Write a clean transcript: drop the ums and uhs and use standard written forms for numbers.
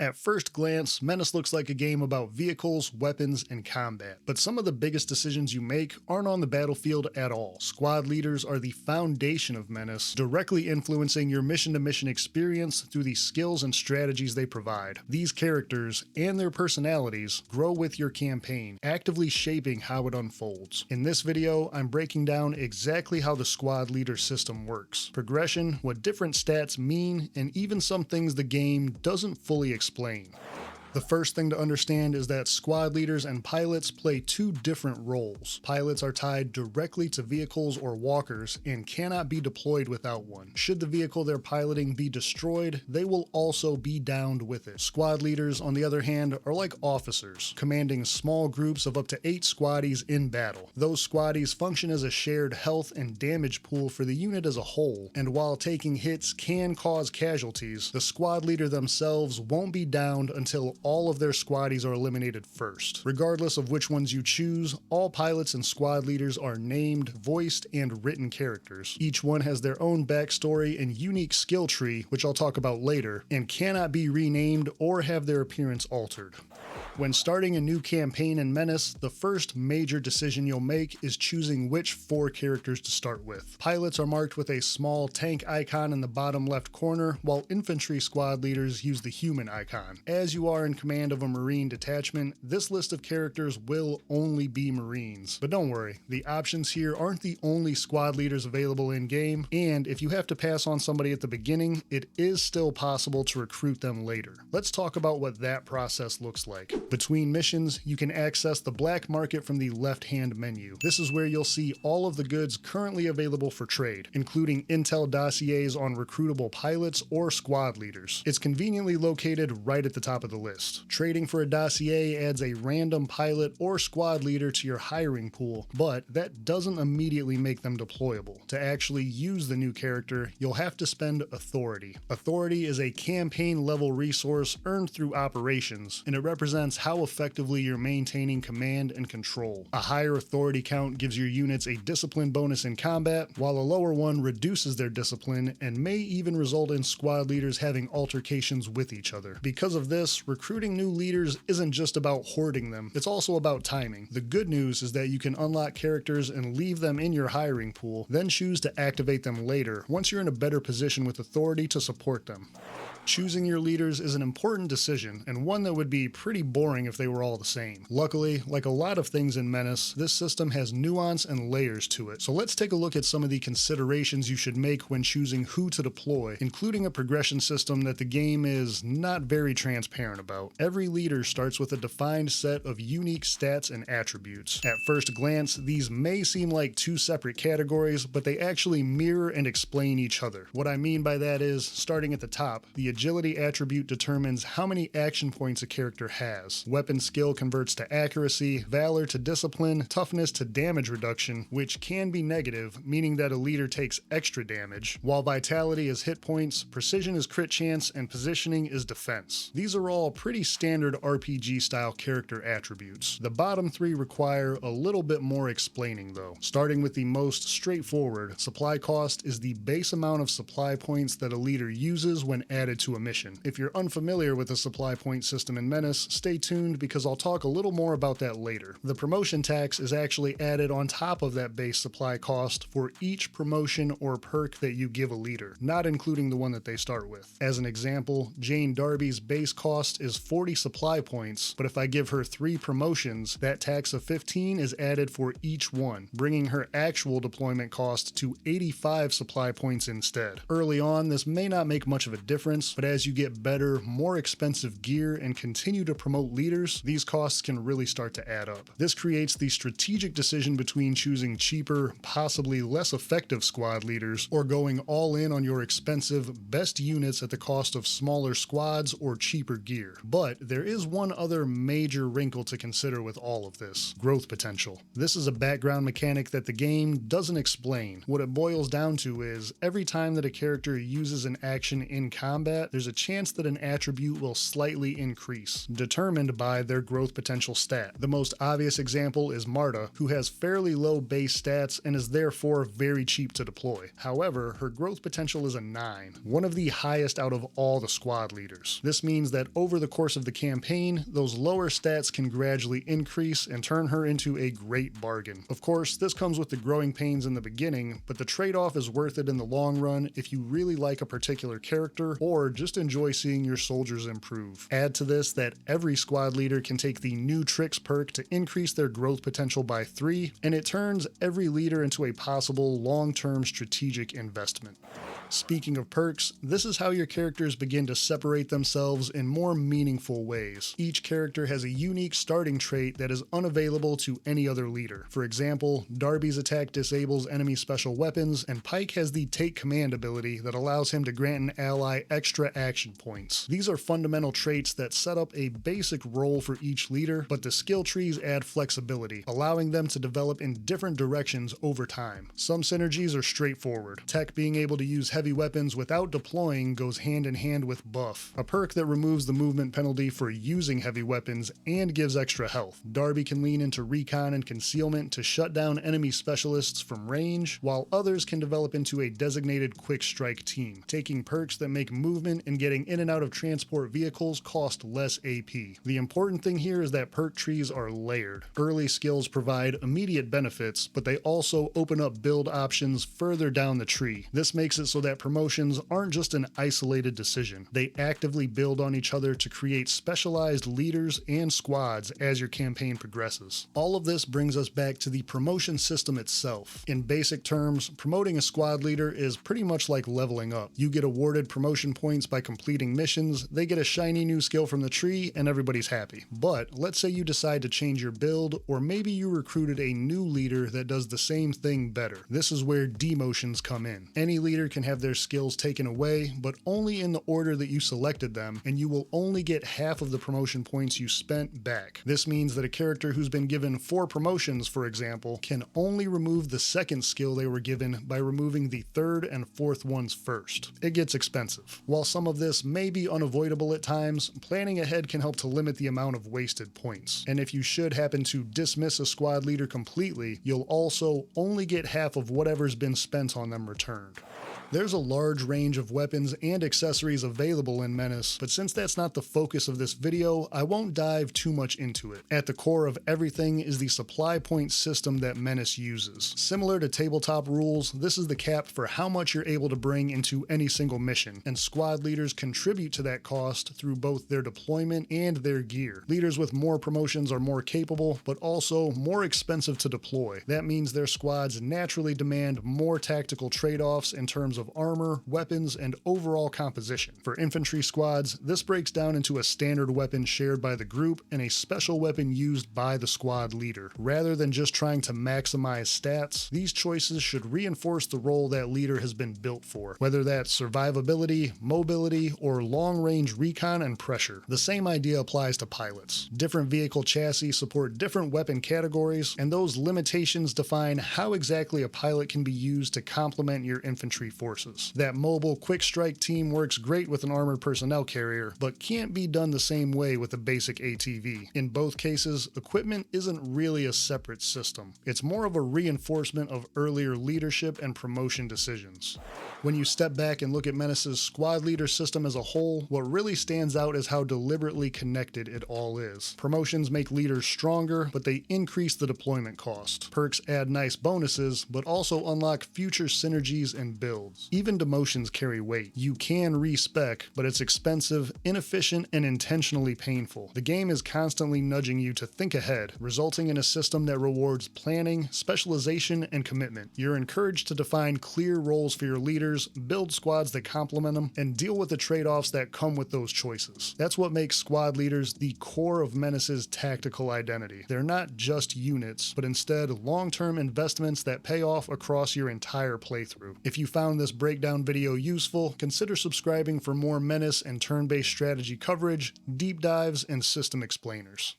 At first glance, Menace looks like a game about vehicles, weapons, and combat. But some of the biggest decisions you make aren't on the battlefield at all. Squad leaders are the foundation of Menace, directly influencing your mission-to-mission experience through the skills and strategies they provide. These characters, and their personalities, grow with your campaign, actively shaping how it unfolds. In this video, I'm breaking down exactly how the squad leader system works, progression, what different stats mean, and even some things the game doesn't fully explain. The first thing to understand is that squad leaders and pilots play two different roles. Pilots are tied directly to vehicles or walkers and cannot be deployed without one. Should the vehicle they're piloting be destroyed, they will also be downed with it. Squad leaders, on the other hand, are like officers, commanding small groups of up to 8 squaddies in battle. Those squaddies function as a shared health and damage pool for the unit as a whole, and while taking hits can cause casualties, the squad leader themselves won't be downed until all of their squaddies are eliminated first. Regardless of which ones you choose, all pilots and squad leaders are named, voiced, and written characters. Each one has their own backstory and unique skill tree, which I'll talk about later, and cannot be renamed or have their appearance altered. When starting a new campaign in Menace, the first major decision you'll make is choosing which 4 characters to start with. Pilots are marked with a small tank icon in the bottom left corner, while infantry squad leaders use the human icon. As you are in command of a Marine detachment, this list of characters will only be Marines. But don't worry, the options here aren't the only squad leaders available in-game, and if you have to pass on somebody at the beginning, it is still possible to recruit them later. Let's talk about what that process looks like. Between missions, you can access the black market from the left-hand menu. This is where you'll see all of the goods currently available for trade, including intel dossiers on recruitable pilots or squad leaders. It's conveniently located right at the top of the list. Trading for a dossier adds a random pilot or squad leader to your hiring pool, but that doesn't immediately make them deployable. To actually use the new character, you'll have to spend authority. Authority is a campaign-level resource earned through operations, and it represents how effectively you're maintaining command and control. A higher authority count gives your units a discipline bonus in combat, while a lower one reduces their discipline and may even result in squad leaders having altercations with each other. Because of this, recruiting new leaders isn't just about hoarding them, it's also about timing. The good news is that you can unlock characters and leave them in your hiring pool, then choose to activate them later, once you're in a better position with authority to support them. Choosing your leaders is an important decision, and one that would be pretty boring if they were all the same. Luckily, like a lot of things in Menace, this system has nuance and layers to it. So let's take a look at some of the considerations you should make when choosing who to deploy, including a progression system that the game is not very transparent about. Every leader starts with a defined set of unique stats and attributes. At first glance, these may seem like 2 separate categories, but they actually mirror and explain each other. What I mean by that is, starting at the top, the agility attribute determines how many action points a character has. Weapon skill converts to accuracy, valor to discipline, toughness to damage reduction, which can be negative, meaning that a leader takes extra damage, while vitality is hit points, precision is crit chance, and positioning is defense. These are all pretty standard RPG-style character attributes. The bottom 3 require a little bit more explaining though. Starting with the most straightforward, supply cost is the base amount of supply points that a leader uses when added to a mission. If you're unfamiliar with the supply point system in Menace, stay tuned because I'll talk a little more about that later. The promotion tax is actually added on top of that base supply cost for each promotion or perk that you give a leader, not including the one that they start with. As an example, Jane Darby's base cost is 40 supply points, but if I give her 3 promotions, that tax of 15 is added for each one, bringing her actual deployment cost to 85 supply points instead. Early on, this may not make much of a difference, but as you get better, more expensive gear and continue to promote leaders, these costs can really start to add up. This creates the strategic decision between choosing cheaper, possibly less effective squad leaders, or going all in on your expensive, best units at the cost of smaller squads or cheaper gear. But there is one other major wrinkle to consider with all of this: growth potential. This is a background mechanic that the game doesn't explain. What it boils down to is, every time that a character uses an action in combat, stat, there's a chance that an attribute will slightly increase, determined by their growth potential stat. The most obvious example is Marta, who has fairly low base stats and is therefore very cheap to deploy. However, her growth potential is a 9, one of the highest out of all the squad leaders. This means that over the course of the campaign, those lower stats can gradually increase and turn her into a great bargain. Of course, this comes with the growing pains in the beginning, but the trade-off is worth it in the long run if you really like a particular character or just enjoy seeing your soldiers improve. Add to this that every squad leader can take the new tricks perk to increase their growth potential by 3, and it turns every leader into a possible long-term strategic investment. Speaking of perks, this is how your characters begin to separate themselves in more meaningful ways. Each character has a unique starting trait that is unavailable to any other leader. For example, Darby's attack disables enemy special weapons, and Pike has the Take Command ability that allows him to grant an ally extra action points. These are fundamental traits that set up a basic role for each leader, but the skill trees add flexibility, allowing them to develop in different directions over time. Some synergies are straightforward. Tech being able to use heavy weapons without deploying goes hand in hand with buff, a perk that removes the movement penalty for using heavy weapons and gives extra health. Darby can lean into recon and concealment to shut down enemy specialists from range, while others can develop into a designated quick strike team, taking perks that make movement and getting in and out of transport vehicles cost less AP. The important thing here is that perk trees are layered. Early skills provide immediate benefits, but they also open up build options further down the tree. This makes it so that promotions aren't just an isolated decision. They actively build on each other to create specialized leaders and squads as your campaign progresses. All of this brings us back to the promotion system itself. In basic terms, promoting a squad leader is pretty much like leveling up. You get awarded promotion points by completing missions, they get a shiny new skill from the tree, and everybody's happy. But let's say you decide to change your build, or maybe you recruited a new leader that does the same thing better. This is where demotions come in. Any leader can have their skills taken away, but only in the order that you selected them, and you will only get half of the promotion points you spent back. This means that a character who's been given 4 promotions, for example, can only remove the second skill they were given by removing the third and fourth ones first. It gets expensive. While some of this may be unavoidable at times, planning ahead can help to limit the amount of wasted points. And if you should happen to dismiss a squad leader completely, you'll also only get half of whatever's been spent on them returned. There's a large range of weapons and accessories available in MENACE, but since that's not the focus of this video, I won't dive too much into it. At the core of everything is the supply point system that MENACE uses. Similar to tabletop rules, this is the cap for how much you're able to bring into any single mission, and squad leaders contribute to that cost through both their deployment and their gear. Leaders with more promotions are more capable, but also more expensive to deploy. That means their squads naturally demand more tactical trade-offs in terms of armor, weapons, and overall composition. For infantry squads, this breaks down into a standard weapon shared by the group and a special weapon used by the squad leader. Rather than just trying to maximize stats, these choices should reinforce the role that leader has been built for, whether that's survivability, mobility, or long-range recon and pressure. The same idea applies to pilots. Different vehicle chassis support different weapon categories, and those limitations define how exactly a pilot can be used to complement your infantry forces. That mobile quick strike team works great with an armored personnel carrier, but can't be done the same way with a basic ATV. In both cases, equipment isn't really a separate system. It's more of a reinforcement of earlier leadership and promotion decisions. When you step back and look at MENACE's squad leader system as a whole, what really stands out is how deliberately connected it all is. Promotions make leaders stronger, but they increase the deployment cost. Perks add nice bonuses, but also unlock future synergies and builds. Even demotions carry weight. You can respec, but it's expensive, inefficient, and intentionally painful. The game is constantly nudging you to think ahead, resulting in a system that rewards planning, specialization, and commitment. You're encouraged to define clear roles for your leaders, build squads that complement them, and deal with the trade-offs that come with those choices. That's what makes squad leaders the core of MENACE's tactical identity. They're not just units, but instead long-term investments that pay off across your entire playthrough. If you found this breakdown video useful, consider subscribing for more MENACE and turn-based strategy coverage, deep dives, and system explainers.